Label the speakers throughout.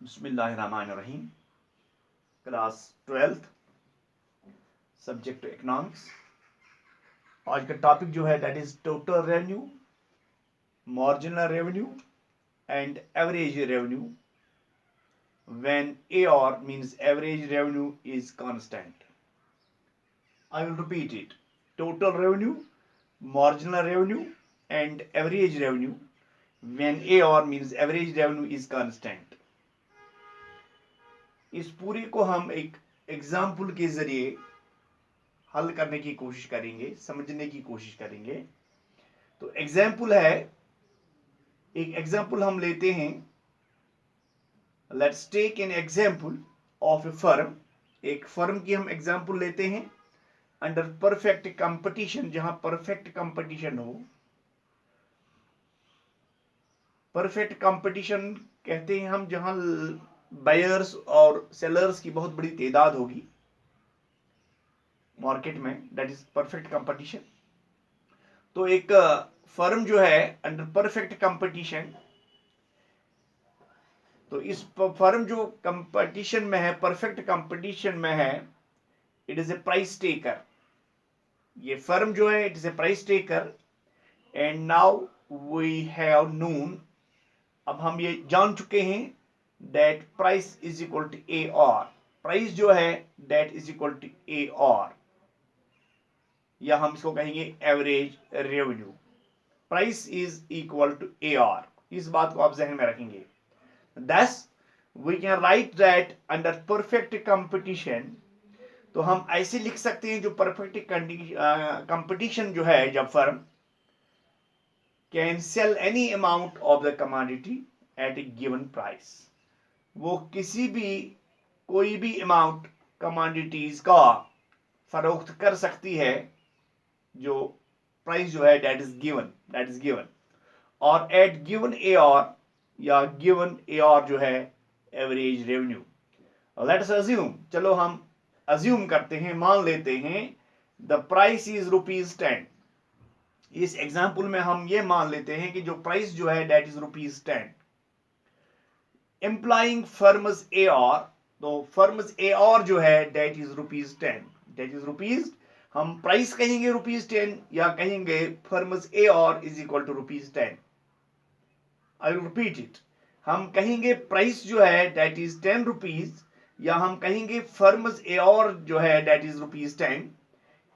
Speaker 1: बिस्मिल्लाहिर्रहमानिर्रहीम। Class 12th, subject economics. आज का टॉपिक जो है that is total revenue, marginal revenue and average revenue when AR means average revenue is constant. I will repeat it. Total revenue, marginal revenue and average revenue when AR means average revenue is constant. इस पूरी को हम एक example के जरिए हल करने की कोशिश करेंगे, समझने की कोशिश करेंगे। तो एग्जाम्पल है, एक एग्जाम्पल हम लेते हैं। Let's take an example of a firm. एक फर्म की हम एग्जाम्पल लेते हैं अंडर परफेक्ट कंपटीशन, जहां परफेक्ट कंपटीशन हो। परफेक्ट कंपटीशन कहते हैं हम जहां बायर्स और सेलर्स की बहुत बड़ी तादाद होगी मार्केट में, दैट इज परफेक्ट कंपटीशन। तो एक फर्म जो है अंडर परफेक्ट कंपटीशन, तो इस फर्म जो कंपटीशन में है, परफेक्ट कंपटीशन में है, it is a price taker. ये फर्म जो है it is a price taker and now we have known, अब हम ये जान चुके हैं that price is equal to AR। Price जो है that is equal to AR, या हम इसको कहेंगे average revenue. Price is equal to AR, इस बात को आप जहन में रखेंगे। Thus, we can write that under perfect competition, तो हम ऐसे लिख सकते हैं जो परफेक्ट कंपटीशन जो है, जब firm can sell any amount of the commodity at a given price, वो किसी भी कोई भी अमाउंट कमोडिटीज का फरोख्त कर सकती है, जो प्राइस जो है दैट इज गिवन और एट गिवन AR, या गिवन AR जो है एवरेज रेवेन्यू। लेट्स अज्यूम, चलो हम अज्यूम करते हैं, मान लेते हैं द प्राइस इज ₹10। इस एग्जांपल में हम ये मान लेते हैं कि जो प्राइस जो है that is ₹10, implying firm's AR। तो फर्म्स AR जो है that is ₹10, that is rupees, हम प्राइस कहेंगे ₹10 या कहेंगे firm's AR is equal to ₹10। I will repeat it. हम कहेंगे प्राइस जो है दैट इज ₹10, या हम कहेंगे फर्म्स AR जो है that is ₹10।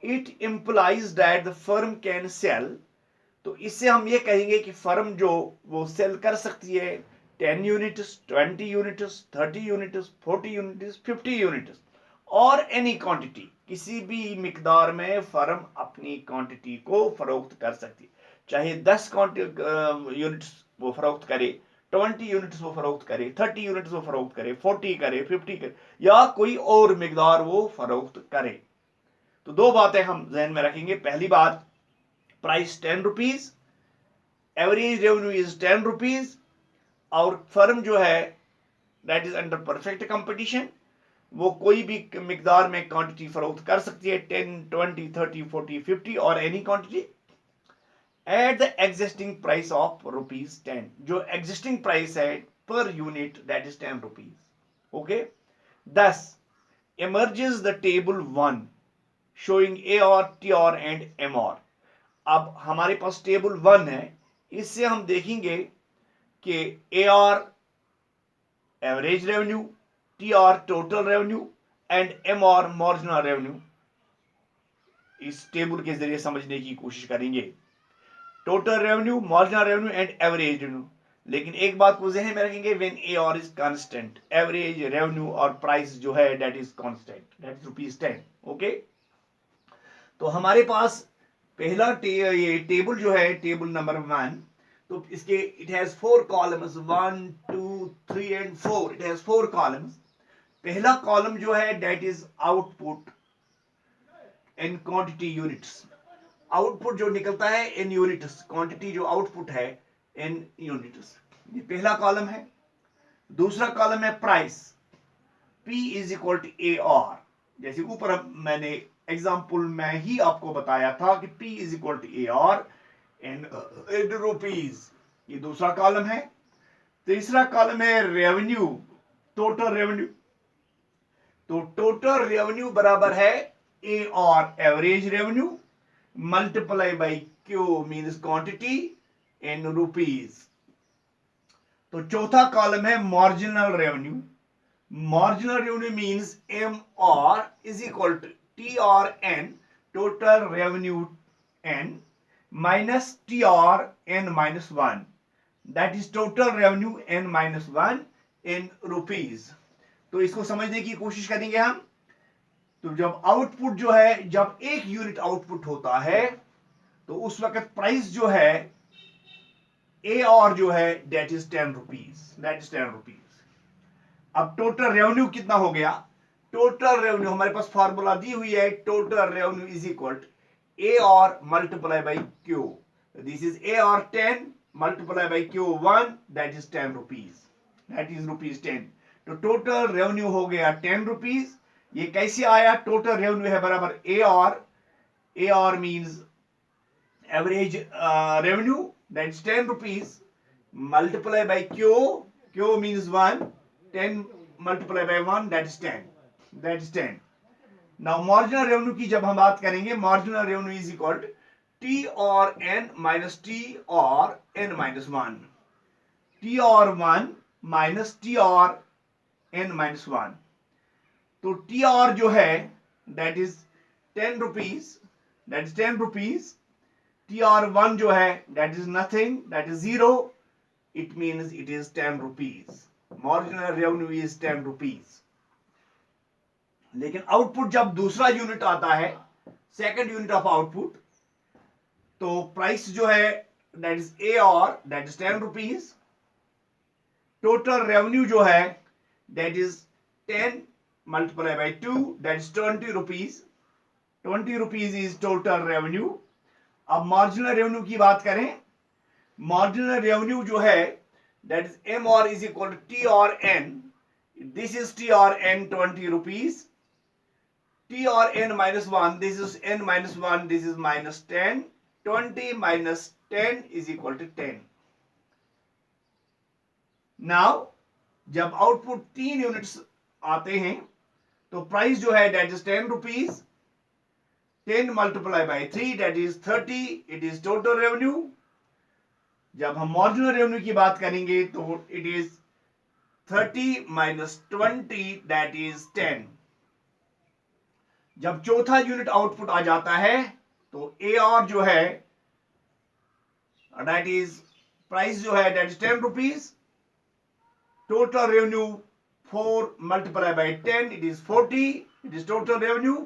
Speaker 1: It implies that the firm can cell, तो इससे हम ये कहेंगे कि फर्म जो वो सेल कर सकती है 10 units, 20 units, 30 units, 40 units, 50 units और एनी क्वांटिटी, किसी भी मिकदार में फर्म अपनी क्वांटिटी को फरोख्त कर सकती है। चाहे 10 यूनिट्स वो फरोख्त करे, 20 यूनिट्स वो फरोख्त करे, 30 यूनिट्स वो फरोख्त करे, 40 करे, 50 करे, या कोई और मिकदार वो फरोख्त करे। तो दो बातें हम जहन में रखेंगे। पहली बात, प्राइस ₹10, एवरेज रेवेन्यू इज ₹10, और फर्म जो है that is under perfect competition, वो कोई भी मिकदार में क्वांटिटी फरोख्त कर सकती है, 10, 20, 30, 40, 50 और any quantity at the existing price of ₹10। जो एग्जिस्टिंग प्राइस है per unit that is ₹10। Okay, thus emerges the table 1 showing AR, TR and MR। अब हमारे पास टेबल 1 है, इससे हम देखेंगे कि AR average revenue, TR total revenue and MR marginal revenue, इस टेबल के जरिए समझने की कोशिश करेंगे। Total revenue, marginal revenue and average revenue. लेकिन एक बात को जहन में रखेंगे, when AR is constant, average revenue और प्राइस जो है that is constant, that is ₹10। Okay, तो हमारे पास पहला ये टेबल जो है टेबल नंबर 1, तो इसके it has 4 columns, 1, 2, 3 and 4, it has 4 columns. पहला कॉलम जो है that is output in quantity units, output जो निकलता है इन यूनिट्स, क्वांटिटी जो आउटपुट है इन यूनिट्स, ये पहला कॉलम है। दूसरा कॉलम है price, P is equal to AR, जैसे ऊपर मैंने एग्जाम्पल में ही आपको बताया था कि P is equal to AR in rupees, ये दूसरा कॉलम है। तीसरा कॉलम है रेवेन्यू, टोटल रेवेन्यू। तो टोटल रेवेन्यू बराबर है A R average revenue multiply by Q means quantity in rupees. तो चौथा कॉलम है marginal revenue. Marginal revenue means M R is equal to T R N total revenue N minus T R N minus one, that is total revenue N minus one in rupees. तो इसको समझने की कोशिश करेंगे हम। तो जब output जो है, जब एक यूनिट आउटपुट होता है तो उस वक्त प्राइस जो है ए और जो है that is 10 rupees, that is 10 rupees. अब टोटल रेवेन्यू कितना हो गया? टोटल रेवेन्यू हमारे पास फार्मूला दी हुई है, टोटल रेवेन्यू इज इक्वल ए और multiply by Q. This is a और 10 multiply by Q 1, that is 10 rupees, that is rupees 10। तो टोटल रेवेन्यू हो गया 10 रुपीज। ये कैसे आया? टोटल रेवेन्यू है बराबर ए और means average revenue, that is 10 rupees multiply by q means 1, 10 multiply by 1 that is 10, that is 10। now marginal revenue की जब हम बात करेंगे, marginal revenue is equal to t और n minus t और n minus 1, t और 1 minus t और n minus 1। तो t और जो है that is 10 rupees, that is 10 rupees। TR1 जो है that is nothing, that is zero, it means it is 10 rupees। marginal revenue is 10 rupees। लेकिन आउटपुट जब दूसरा यूनिट आता है, सेकंड यूनिट ऑफ आउटपुट, तो प्राइस जो है that is A और that is 10 rupees। Total revenue जो है that is 10 multiplied by 2, that is 20 rupees। 20 rupees is total revenue। अब मार्जिनल रेवेन्यू की बात करें, मार्जिनल रेवेन्यू जो है that is M R is equal to T R N. This is T R N 20 rupees, T R N minus one, this is N minus one, this is minus 10। 20 minus 10 is equal to 10। Now जब output 3 units आते हैं तो price जो है that is 10 rupees. 10 multiplied by 3 that is 30, it is total revenue। जब हम marginal revenue की बात करेंगे तो it is 30 minus 20 that is 10। जब चौथा यूनिट आउटपुट आ जाता है तो A और जो है that is प्राइस जो है that is 10 rupees। total revenue 4 multiplied by 10 it is 40, it is total revenue।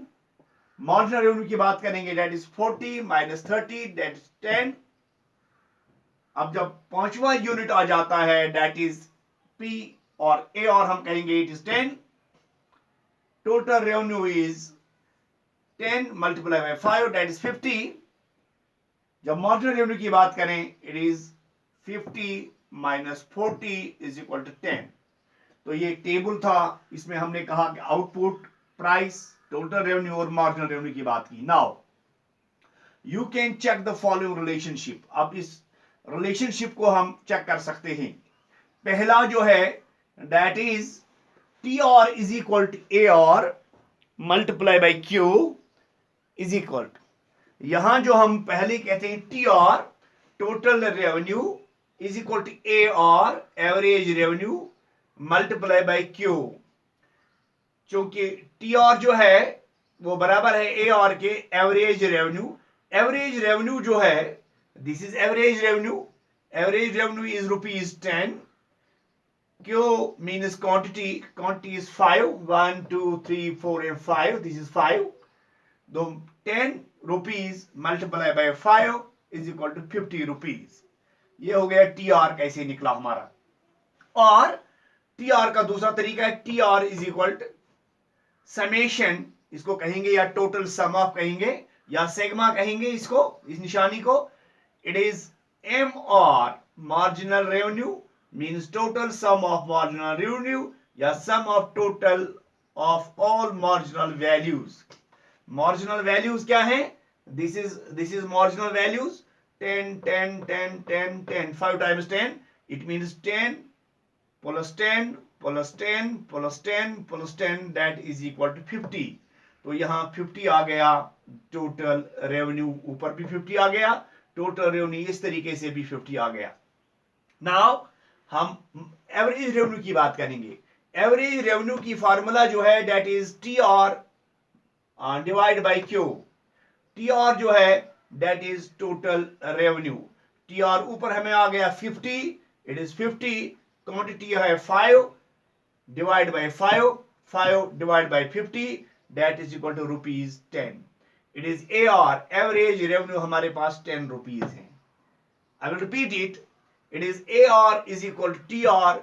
Speaker 1: Marginal revenue की बात करेंगे that is 40 minus 30 that is 10। अब जब पांचवा यूनिट आ जाता है दैट इज पी और ए और हम कहेंगे it is 10। Total revenue is 10 multiply by 5 that is 50। जब मार्जिनल रेवेन्यू की बात करें it is 50 minus 40 is equal to 10। तो ये एक टेबल था, इसमें हमने कहा कि आउटपुट, प्राइस, टोटल रेवेन्यू और मार्जिनल रेवेन्यू की बात की। Now you can check the following relationship. अब इस रिलेशनशिप को हम चेक कर सकते हैं। पहला जो है that is T R is equal to A R multiply by Q is equal to, यहां जो हम पहले कहते हैं T R total revenue is equal to A R average revenue multiply by Q. क्योंकि टी आर जो है वो बराबर है ए आर के एवरेज रेवेन्यू। एवरेज रेवेन्यू जो है this is average revenue, average revenue is rupees 10। Q means quantity, quantity is 5, 1 2 3 4 and 5, this is 5। तो 10 rupees multiply by 5 is equal to 50 rupees. ये हो गया टी आर कैसे निकला हमारा। और टी आर का दूसरा तरीका है T R is equal to summation, इसको कहेंगे या टोटल सम ऑफ कहेंगे या सेगमा कहेंगे इसको, इस निशानी को। It is M R marginal revenue means total sum of marginal revenue या sum of total of all marginal values. Marginal values क्या है? This is marginal values 10 10 10 10 10, 5 times 10 it means 10 plus 10 plus 10 plus 10 plus 10 that is equal to 50। तो यहाँ 50 आ गया total revenue, ऊपर भी 50 आ गया, total revenue इस तरीके से भी 50 आ गया। नाउ हम एवरेज रेवेन्यू की बात करेंगे। एवरेज रेवेन्यू की फार्मूला जो है that is T are divide by Q. T R जो है that is total revenue. T R ऊपर हमें आ गया 50, इट इज 50, क्वांटिटी है 5 divide by 5, 5 divide by 50 that is equal to rupees 10। It is A R, average revenue हमारे पास 10 rupees है। I will repeat it. It is AR is equal to TR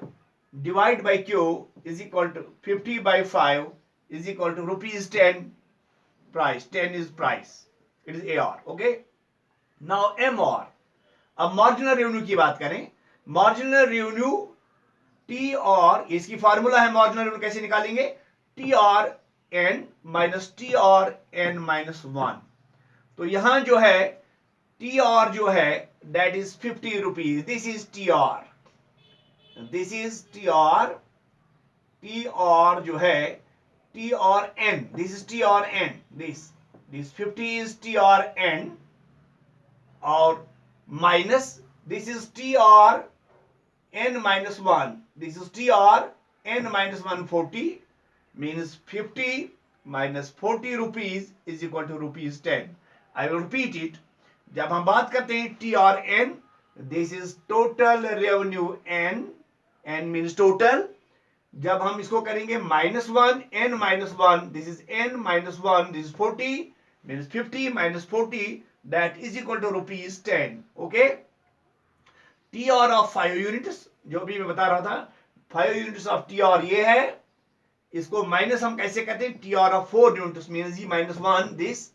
Speaker 1: divide by Q is equal to 50 by 5 is equal to rupees 10 price. 10 is price. It is AR. Okay. Now MR. अब marginal revenue की बात करें। marginal revenue TR, इसकी formula है marginal revenue कैसे निकालेंगे? TRN minus TRN minus 1। तो यहां जो है TR जो है that is 50 rupees. This is TR. This is TR. TR जो है TRN. This is TRN. This 50 is TRN और minus this is TRN minus 1. This is TRN minus 140 means 50 minus 40 rupees is equal to rupees 10. I will repeat it. जब हम बात करते हैं T R N, this is total revenue N, N means total. जब हम इसको करेंगे -1 N -1, this is N -1, this is 40 means 50 minus 40 that is equal to rupees 10। Okay, T R of 5 units जो भी मैं बता रहा था, 5 यूनिट्स ऑफ टी आर ये है। इसको माइनस हम कैसे करते हैं? T R of 4 units means -1 this.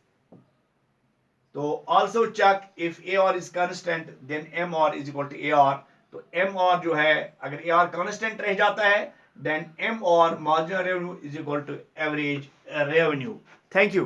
Speaker 1: तो also check if A R is constant then M R is equal to A R. तो एम आर जो है अगर ए आर कांस्टेंट रह जाता है then M R marginal revenue is equal to average revenue. Thank you.